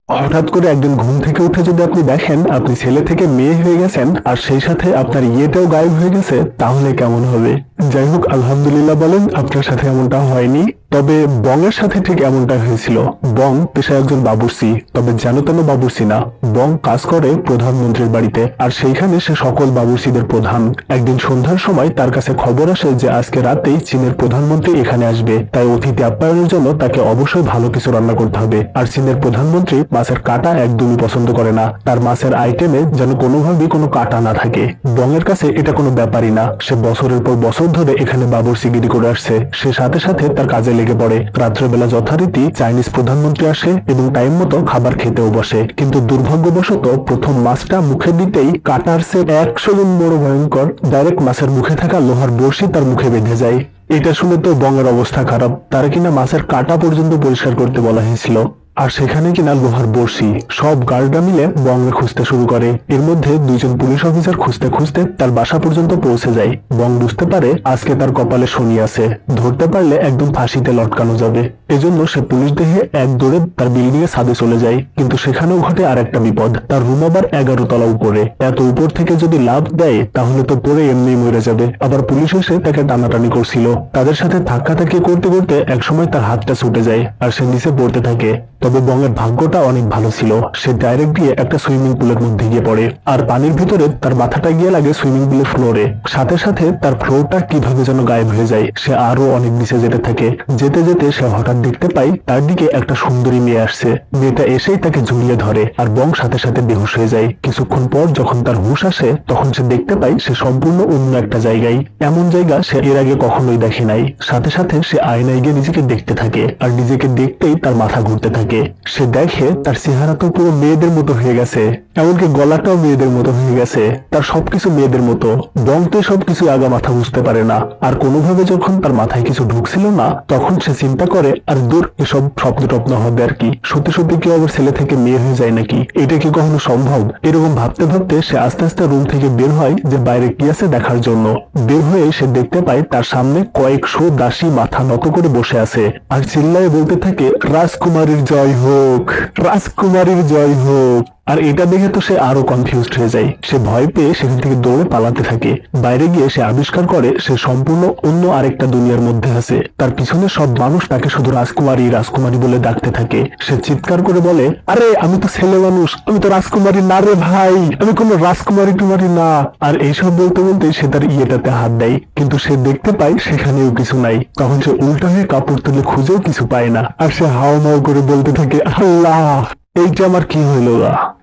হঠাৎ করে একদিন ঘুম থেকে উঠে যদি আপনি দেখেন আপনি ছেলে থেকে মেয়ে হয়ে গেছেন আর সেই সাথে আপনার ইয়েটাও গায়েব হয়ে গেছে, তাহলে কেমন হবে? যাই হোক, আলহামদুলিল্লাহ বলেন আপনার সাথে এমনটা হয়নি। তবে বং এর সাথে ঠিক এমনটা হয়েছিল। বং পেশায় একজন বাবুর্চি, তবে যেন তেন বাবুর্চি না। বং কাজ করে প্রধানমন্ত্রীর বাড়িতে, আর সেইখানে সে সকল বাবুর্চিদের প্রধান। একদিন সন্ধ্যার সময় তার কাছে খবর আসে যে আজকে রাতেই চীনের প্রধানমন্ত্রী এখানে আসবে, তাই অতিথি আপ্যায়নের জন্য তাকে অবশ্যই ভালো কিছু রান্না করতে হবে। আর চীনের প্রধানমন্ত্রী মাছের কাঁটা একদমই পছন্দ করে না, তার মাছের আইটেমে যেন কোনোভাবেই কোনো কাঁটা না থাকে। বং এর কাছে এটা কোনো ব্যাপারই না, সে বছরের পর বছর ধরে এখানে বাবুর্চিগিরি করে আসছে। সে সাথে সাথে তার কাজে লেগে পড়ে। রাত্রেবেলা যথারীতি চাইনিজ প্রধানমন্ত্রী আসে এবং টাইম মতো খাবার খেতেও বসে, কিন্তু দুর্ভাগ্যবশত প্রথম মাছটা মুখে দিতেই কাটার সে 100 গুণ বড় ভয়ঙ্কর ডাইরেক্ট মাছের মুখে থাকা লোহার বড়শি তার মুখে বেঁধে যায়। এটা শুনে তো বংয়ের অবস্থা খারাপ, তারা কিনা মাছের কাঁটা পর্যন্ত পরিষ্কার করতে বলা হয়েছিল, আর সেখানে কিনা লোহার বড়শি। সব গার্ডরা মিলে বংকে খুঁজতে শুরু করে। এর মধ্যে দুইজন পুলিশ অফিসার খুঁজতে খুঁজতে তার বাসা পর্যন্ত পৌঁছে যায়। বং বুঝতে পারে আজকে তার কপালে শনি আছে, ধরতে পারলে একদম ফাঁসিতে লটকানো যাবে। এজন্য সে পুলিশ দেহে এক দৌড়ে তার বিল্ডিং এ ছাদে চলে যায়। কিন্তু সেখানেও ঘটে আর একটা বিপদ, তার রুম আবার 11 তলা উপরে। এত উপর থেকে যদি লাফ দেয় তাহলে তো পরে এমনি মরে যাবে। আবার পুলিশ এসে তাকে টানাটানি করছিল, তাদের সাথে ধাক্কাধাক্কি করতে করতে একসময় তার হাতটা ছুটে যায় আর সে নিচে পড়তে থাকে। তবে বংয়ের ভাগ্যটা অনেক ভালো ছিল, সে ডাইরেক্ট গিয়ে একটা সুইমিং পুলের মধ্যে গিয়ে পড়ে, আর পানির ভিতরে তার মাথাটা গিয়ে লাগে সুইমিং পুলের ফ্লোরে। সাথে সাথে তার ফ্লোরটা কিভাবে যেন গায়েব হয়ে যায়। সে আরো অনেক নিচে যেতে থাকে। যেতে যেতে সে হঠাৎ দেখতে পায় তার দিকে একটা সুন্দরী মেয়ে আসছে। মেয়েটা এসেই তাকে জড়িয়ে ধরে আর বং সাথে সাথে বেহুশ হয়ে যায়। কিছুক্ষণ পর যখন তার হুঁশ আসে তখন সে দেখতে পায় সে সম্পূর্ণ অন্য একটা জায়গায়, এমন জায়গা সে এর আগে কখনোই দেখে নাই। সাথে সাথে সে আয়নায় গিয়ে নিজেকে দেখতে থাকে, আর নিজেকে দেখতেই তার মাথা ঘুরতে থাকে। সে দেখে তার চেহারা তো পুরো মেয়েদের মতো হয়ে গেছে, এমনকি গলাটাও মেয়েদের মতো হয়ে গেছে, তার সবকিছু মেয়েদের মতো। বং তো সবকিছু আগা মাথা বুঝতে পারে না, আর কোনোভাবে যখন তার মাথায় কিছু ঢুকছিল না তখন সে চিন্তা করে আর দূর, এসব স্বপ্ন টপ্ন হবে আর কি, সত্যি সত্যি কেউ আবার ছেলে থেকে মেয়ে হয়ে যায় নাকি, এটা কি কখনো সম্ভব? এরকম ভাবতে ভাবতে সে আস্তে আস্তে রুম থেকে বের হয় যে বাইরে কি আছে দেখার জন্য। বের হয়ে সে দেখতে পায় তার সামনে কয়েকশো দাসী মাথা নত করে বসে আছে আর চিল্লায় বলতে থাকে, রাজকুমারীর জয় হোক, রাজকুমারীর জয় হোক। আর এটা দেখে তো সে আরো কনফিউজড হয়ে যায়। সে ভয় পেয়ে সেখান থেকে দৌড়ে পালাতে থাকে। বাইরে গিয়ে সে আবিষ্কার করে সে সম্পূর্ণ অন্য আরেকটা দুনিয়ার মধ্যে আছে। তার পিছনে সব মানুষ তাকে শুধু রাজকুমারী রাজকুমারী বলে ডাকতে থাকে। সে চিৎকার করে বলে, আরে আমি তো ছেলে মানুষ, আমি তো রাজকুমারী না রে ভাই, আমি কোনো রাজকুমারী টুমারি না। আর এইসব বলতে বলতে সে তার ইয়েটাতে হাত দেয়, কিন্তু সে দেখতে পায় সেখানেও কিছু নাই। তখন সে উল্টা হয়ে কাপড় তুলে খুঁজেও কিছু পায় না, আর সে হাওমাও করে বলতে থাকে, আল্লাহ এইটা আমার কি হইল?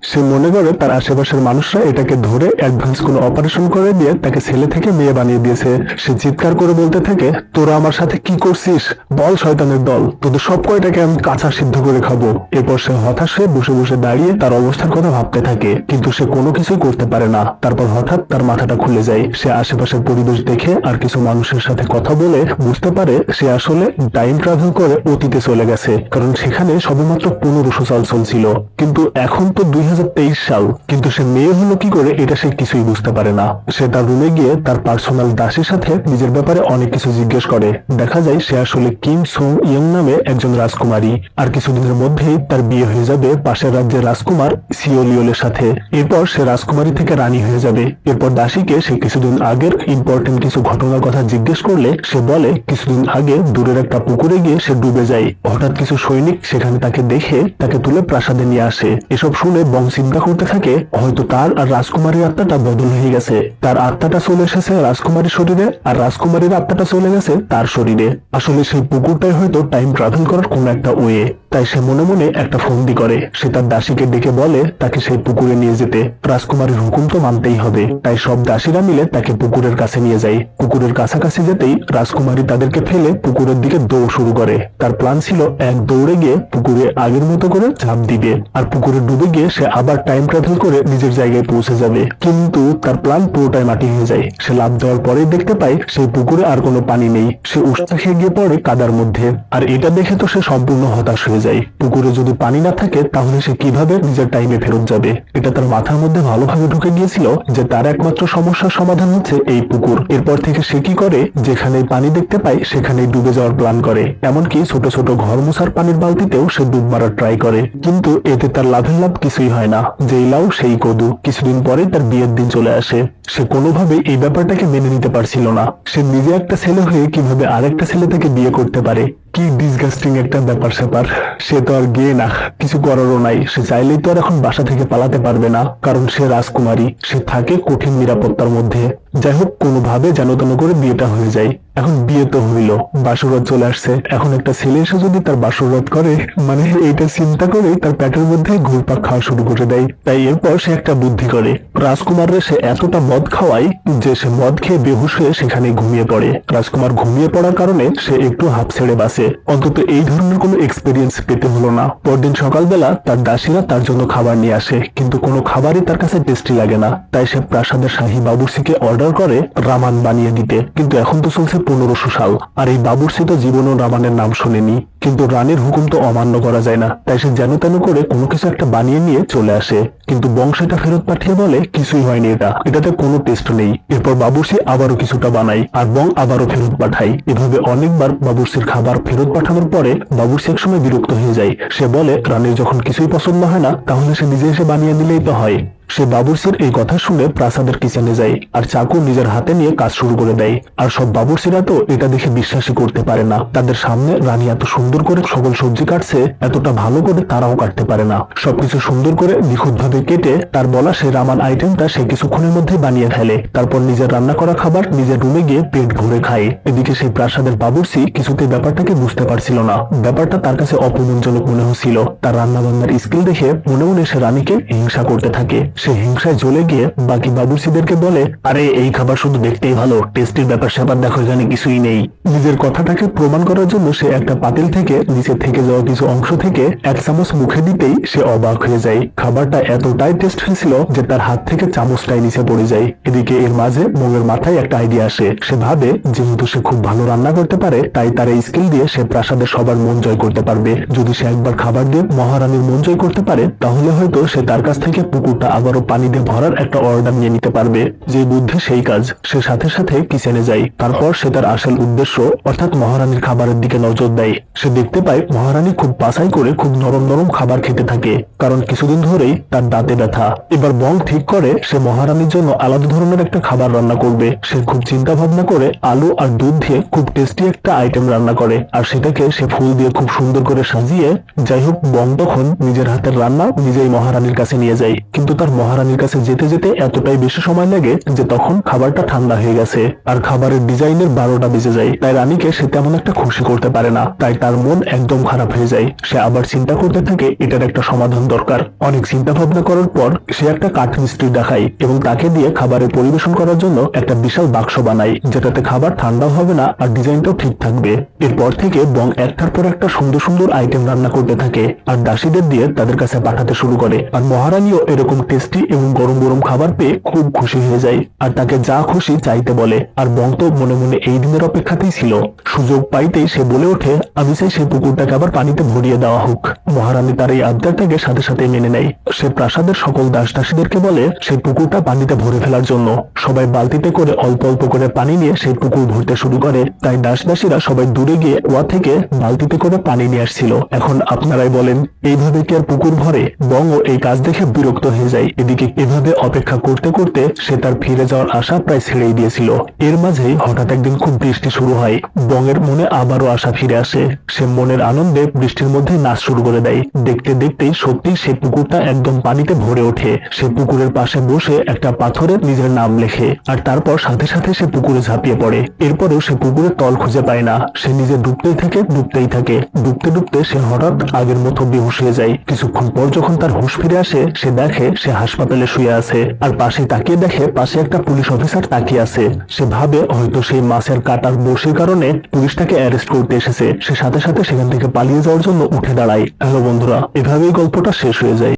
সে মনে করে তার আশেপাশের মানুষরা এটাকে ধরে অ্যাডভান্স কোনো অপারেশন করে দিয়ে তাকে ছেলে থেকে মেয়ে বানিয়ে দিয়েছে। সে চিৎকার করে বলতে থাকে, তোরা আমার সাথে কি করছিস? বল শয়তানের দল, তোদের সব কয়টাকে আমি কাঁচা সিদ্ধ করে খাবো। এরপর সে হতাশ হয়ে বসে বসে দাঁড়িয়ে তার অবস্থার কথা ভাবতে থাকে, কিন্তু সে কোনো কিছুই করতে পারে না। তারপর হঠাৎ তার মাথাটা খুলে যায়। সে আশেপাশের পরিবেশ দেখে আর কিছু মানুষের সাথে কথা বলে বুঝতে পারে সে আসলে টাইম ট্রাভেল করে অতীতে চলে গেছে, কারণ সেখানে সবেমাত্র 1500 সাল চলছিল। কিন্তু এখন তো 2023 সাল, কিন্তু সে মেয়ে হলো কি করে এটা সে কিছুই বুঝতে পারে না। সে তার রুমে গিয়ে তার পার্সোনাল দাসীর সাথে নিজের ব্যাপারে অনেক কিছু জিজ্ঞেস করে। দেখা যায় সে আসলে কিম সোং ইয়ং নামে একজন রাজকুমারী, আর কিছুদিনের মধ্যেই তার বিয়ে হয়ে যাবে পাশের রাজ্যের রাজকুমার সিওলিওলের সাথে। এরপর সে রাজকুমারী থেকে রানী হয়ে যাবে। এরপর দাসীকে সে কিছুদিন আগের ইম্পর্টেন্ট কিছু ঘটনার কথা জিজ্ঞেস করলে সে বলে কিছুদিন আগে দূরের একটা পুকুরে গিয়ে সে ডুবে যায়। হঠাৎ কিছু সৈনিক সেখানে তাকে দেখে তাকে তুলে প্রাসাদে নিয়ে আসে। এসব শুনে বং চিন্তা করতে থাকে হয়তো তার আর রাজকুমারীর আত্মাটা বদল হয়ে গেছে। তার আত্মাটা চলে এসেছে রাজকুমারীর শরীরে, আর রাজকুমারীর আত্মাটা চলে গেছে তার শরীরে। আসলে সেই পুকুরটাই হয়তো টাইম ট্রাভেল করার কোন একটা ওয়ে। তাই সে মনে মনে একটা ফন্দি করে। সে তার দাসীকে ডেকে বলে তাকে সেই পুকুরে নিয়ে যেতে। রাজকুমারীর হুকুম তো মানতেই হবে, তাই সব দাসীরা মিলে তাকে পুকুরের কাছে নিয়ে যায়। পুকুরের কাছাকাছি যেতেই রাজকুমারী তাদেরকে ফেলে পুকুরের দিকে দৌড় শুরু করে। তার প্ল্যান ছিল এক দৌড়ে গিয়ে পুকুরে আগের মতো করে ঝাঁপ দিবে, আর পুকুরে ডুবে গিয়ে সে আবার টাইম ট্রাভেল করে নিজের জায়গায় পৌঁছে যাবে। কিন্তু তার প্ল্যান পুরোটাই মাটি হয়ে যায়। সে লাফ দেওয়ার পরেই দেখতে পায় সেই পুকুরে আর কোনো পানি নেই। সে উষ্টা খেয়ে গিয়ে পড়ে কাদার মধ্যে, আর এটা দেখে তো সে সম্পূর্ণ হতাশ হয়ে যায়। যায়। পুকুরে যদি পানি না থাকে তাহলে সে কিভাবে নিজের টাইমে ফেরত যাবে? এটা তার মাথার মধ্যে ভালোভাবে ঢুকে গিয়েছিল যে তার একমাত্র সমস্যার সমাধান হচ্ছে এই পুকুর। এরপর থেকে সে কি করে, যেখানেই পানি দেখতে পায় সেখানেই ডুবে যাওয়ার প্ল্যান করে। এমনকি ছোট ছোট ঘর মোছার পানির বালতিতেও সে ডুব মারার ট্রাই করে, কিন্তু এতে তার লাভের লাভ কিছুই হয় না। যেই লাউ সেই কদু। কিছুদিন পরে তার বিয়ের দিন চলে আসে। সে কোনোভাবে এই ব্যাপারটাকে মেনে নিতে পারছিল না। সে নিজে একটা ছেলে হয়ে কিভাবে আরেকটা ছেলে থেকে বিয়ে করতে পারে। কি ডিসগাস্টিং একটা ব্যাপার স্যাপার। সে তো আর গিয়ে না, কিছু করারও নাই। সে চাইলেই তো আর এখন বাসা থেকে পালাতে পারবে না, কারণ সে রাজকুমারী। সে থাকে কঠিন নিরাপত্তার মধ্যে। যাই হোক, কোনোভাবে যেন তেন করে বিয়েটা হয়ে যায়। এখন বিয়ে তো হইল, বাসররাত চলে আসছে। এখন একটা ছেলে এসে যদি তার বাসররাত করে, মানে এইটা চিন্তা করে তার পেটের মধ্যে ঘুরপাক খাওয়া শুরু করে দেয়। তাই এরপর সে একটা বুদ্ধি করে। রাজকুমাররে সে এতটা মদ খাওয়ায় যে সে মদ খেয়ে বেহুশ হয়ে সেখানে ঘুমিয়ে পড়ে। রাজকুমার ঘুমিয়ে পড়ার কারণে সে একটু হাঁপ ছেড়ে বাঁচে। অন্তত এই ধরনের কোনো এক্সপেরিয়েন্স পেতে হলো না। পরদিন সকালবেলা তার দাসীরা তার জন্য খাবার নিয়ে আসে, কিন্তু কোনো খাবারই তার কাছে টেস্টি লাগে না। তাই সে প্রাসাদের শাহী বাবুর্চিকে অর্ডার করে রামান বানিয়ে দিতে। কিন্তু এখন তো চলছে 1500 সাল, আর এই বাবুর্চি তো জীবনও রামানের নাম শোনেনি। কিন্তু রানীর হুকুম তো অমান্য করা যায় না, তাই সে যেন তেন করে কোনো কিছু একটা বানিয়ে নিয়ে চলে আসে। কিন্তু বংশটা ফেরত পাঠিয়ে বলে কিছুই হয়নি, এটাতে কোনো টেস্ট নেই। এরপর বাবুর্চি আবারও কিছুটা বানায়, আর বং আবারও ফেরত পাঠায়। এভাবে অনেকবার বাবুর্চির খাবার ফেরত পাঠানোর পরে বাবুর্চি একসময় বিরক্ত হয়ে যায়। সে বলে রানীর যখন কিছুই পছন্দ হয় না, তাহলে সে নিজে এসে বানিয়ে দিলেই তো হয়। সে বাবুর্চির এই কথা শুনে প্রাসাদের কিচেনে যায়, আর চাকু নিজের হাতে নিয়ে কাজ শুরু করে দেয়। আর সব বাবুর্চিরা তো এটা দেখে বিশ্বাসই করতে পারে না। তাদের সামনে রানী এত সুন্দর করে সকল সবজি কাটছে, এতটা ভালো করে তারাও কাটতে পারে না। সবকিছু সুন্দর করে নিখুঁতভাবে কেটে তার বলা সেই রামান আইটেমটা সে কিছুক্ষণের মধ্যে বানিয়ে ফেলে। তারপর নিজের রান্না করা খাবার নিজের রুমে গিয়ে পেট ভরে খায়। এদিকে সেই প্রাসাদের বাবুর্চি কিছুতেই ব্যাপারটাকে বুঝতে পারছিল না। ব্যাপারটা তার কাছে অপমানজনক মনে হচ্ছিল। তার রান্না বান্নার স্কিল দেখে মনে মনে সে রানীকে হিংসা করতে থাকে। সে হিংসায় জ্বলে গিয়ে বাকি বাবুর্চিদেরকে বলে, আরে এই খাবার শুধু দেখতেই ভালো, টেস্টির ব্যাপার স্যাপার দেখো এখানে কিছুই নেই। নিজের কথাটাকে প্রমাণ করার জন্য সে একটা পাতিল থেকে নিচে থেকে যাওয়া কিছু অংশ থেকে এক চামচ মুখে দিতেই সে অবাক হয়ে যায়। খাবারটা এতটাই টেস্ট হয়েছিল যে তার হাত থেকে চামচটাই নিচে পড়ে যায়। এদিকে এর মাঝে মোমের মাথায় একটা আইডিয়া আসে। সে ভাবে যেহেতু সে খুব ভালো রান্না করতে পারে, তাই তার এই স্কিল দিয়ে সে প্রাসাদের সবার মন জয় করতে পারবে। যদি সে একবার খাবার দিয়ে মহারানীর মন জয় করতে পারে, তাহলে হয়তো সে তার কাছ থেকে পুকুরটা আবারও পানি দিয়ে ভরার একটা অর্ডার নিয়ে নিতে পারবে। যে বুদ্ধি সেই কাজ। সে সাথে সাথে কিচেনে যায়। তারপর সে তার আসল উদ্দেশ্য অর্থাৎ মহারানীর খাবারের দিকে নজর দেয়। সে দেখতে পায় মহারানী খুব বাছাই করে খুব নরম নরম খাবার খেতে থাকে, কারণ কিছুদিন ধরেই তার দাঁতে ব্যথা। এবার বং ঠিক করে সে মহারানীর জন্য আলাদা ধরনের একটা খাবার রান্না করবে। সে খুব চিন্তা ভাবনা করে আলু আর দুধ দিয়ে খুব টেস্টি একটা আইটেম রান্না করে, আর সেটাকে সে ফুল দিয়ে খুব সুন্দর করে সাজিয়ে। যাই হোক, বং তখন নিজের হাতের রান্না নিজেই মহারানীর কাছে নিয়ে যায়। কিন্তু তার মহারানীর কাছে যেতে যেতে এতটাই বেশি সময় লাগে যে তখন খাবারটা ঠান্ডা হয়ে গেছে, আর খাবারের ডিজাইনের 12টা বেজে যায়। তাই রানীকে সে তেমন একটা খুশি করতে পারে না। তাই তার মন একদম খারাপ হয়ে যায়। সে আবার চিন্তা করতে থাকে এটার একটা সমাধান দরকার। অনেক চিন্তা ভাবনা করার পর সে একটা কাঠমিস্ত্রি দেখায় এবং তাকে দিয়ে খাবারের পরিবেশন করার জন্য একটা বিশাল বাক্স বানায়, যেটাতে খাবার ঠান্ডাও হবে না আর ডিজাইনটাও ঠিক থাকবে। এরপর থেকে বং একটার পর একটা সুন্দর সুন্দর আইটেম রান্না করতে থাকে আর দাসীদের দিয়ে তাদের কাছে পাঠাতে শুরু করে। আর মহারানীও এরকম টেস্টি এবং গরম গরম খাবার পেয়ে খুব খুশি হয়ে যায় আর তাকে যা খুশি চাইতে বলে। আর বং তো মনে মনে এই দিনের অপেক্ষাতেই ছিল। সুযোগ পাইতেই সে বলে ওঠে, আমি চাই সেই পুকুরটাকে আবার পানিতে ভরিয়ে দেওয়া হোক। মহারানী তার এই আবদারটাকে সাথে সাথে মেনে নেয়। সে প্রাসাদের সকল দাস দাসীদেরকে বলে সেই পুকুরটা পানিতে ভরে ফেলার জন্য। সবাই বালতিতে করে অল্প অল্প করে পানি নিয়ে সেই পুকুর ভরতে শুরু করে। তাই দাস দাসীরা সবাই দূরে গিয়ে কুয়া থেকে বালতিতে করে পানি নিয়ে আসছিল। এখন আপনারাই বলেন, এইভাবে কি আর পুকুর ভরে? বংও এই কাজ দেখে বিরক্ত হয়ে যায়। এদিকে এভাবে অপেক্ষা করতে করতে সে তার ফিরে যাওয়ার আশা প্রায় ছেড়েই দিয়েছিল। এর মাঝেই হঠাৎ একদিন খুব বৃষ্টি শুরু হয়। বংয়ের মনে আবারও আশা ফিরে আসে। সে মনের আনন্দে বৃষ্টির মধ্যে নাচ শুরু করে দেয়। দেখতে দেখতেই সত্যি সে পুকুরটা একদম পানিতে ভরে ওঠে। সে পুকুরের পাশে বসে একটা পাথরে নিজের নাম লেখে আর তারপর সাথে সাথে সে পুকুরে ঝাঁপিয়ে পড়ে। এরপরেও সে পুকুরের তল খুঁজে পায় না। সে নিজে ডুবতেই থাকে ডুবতেই থাকে। ডুবতে ডুবতে সে হঠাৎ আগের মতো বেহুশ হয়ে যায়। কিছুক্ষণ পর যখন তার হুঁশ ফিরে আসে, সে দেখে সে হাসপাতালে শুয়ে আছে আর পাশে তাকিয়ে দেখে পাশে একটা পুলিশ অফিসার তাকিয়ে আছে। সে ভাবে হয়তো সেই মাছের কাটার বসির কারণে পুলিশ তাকে অ্যারেস্ট করতে এসেছে। সে সাথে সাথে সেখান থেকে পালিয়ে যাওয়ার জন্য উঠে দাঁড়ায়। হ্যালো বন্ধুরা, এভাবেই গল্পটা শেষ হয়ে যায়।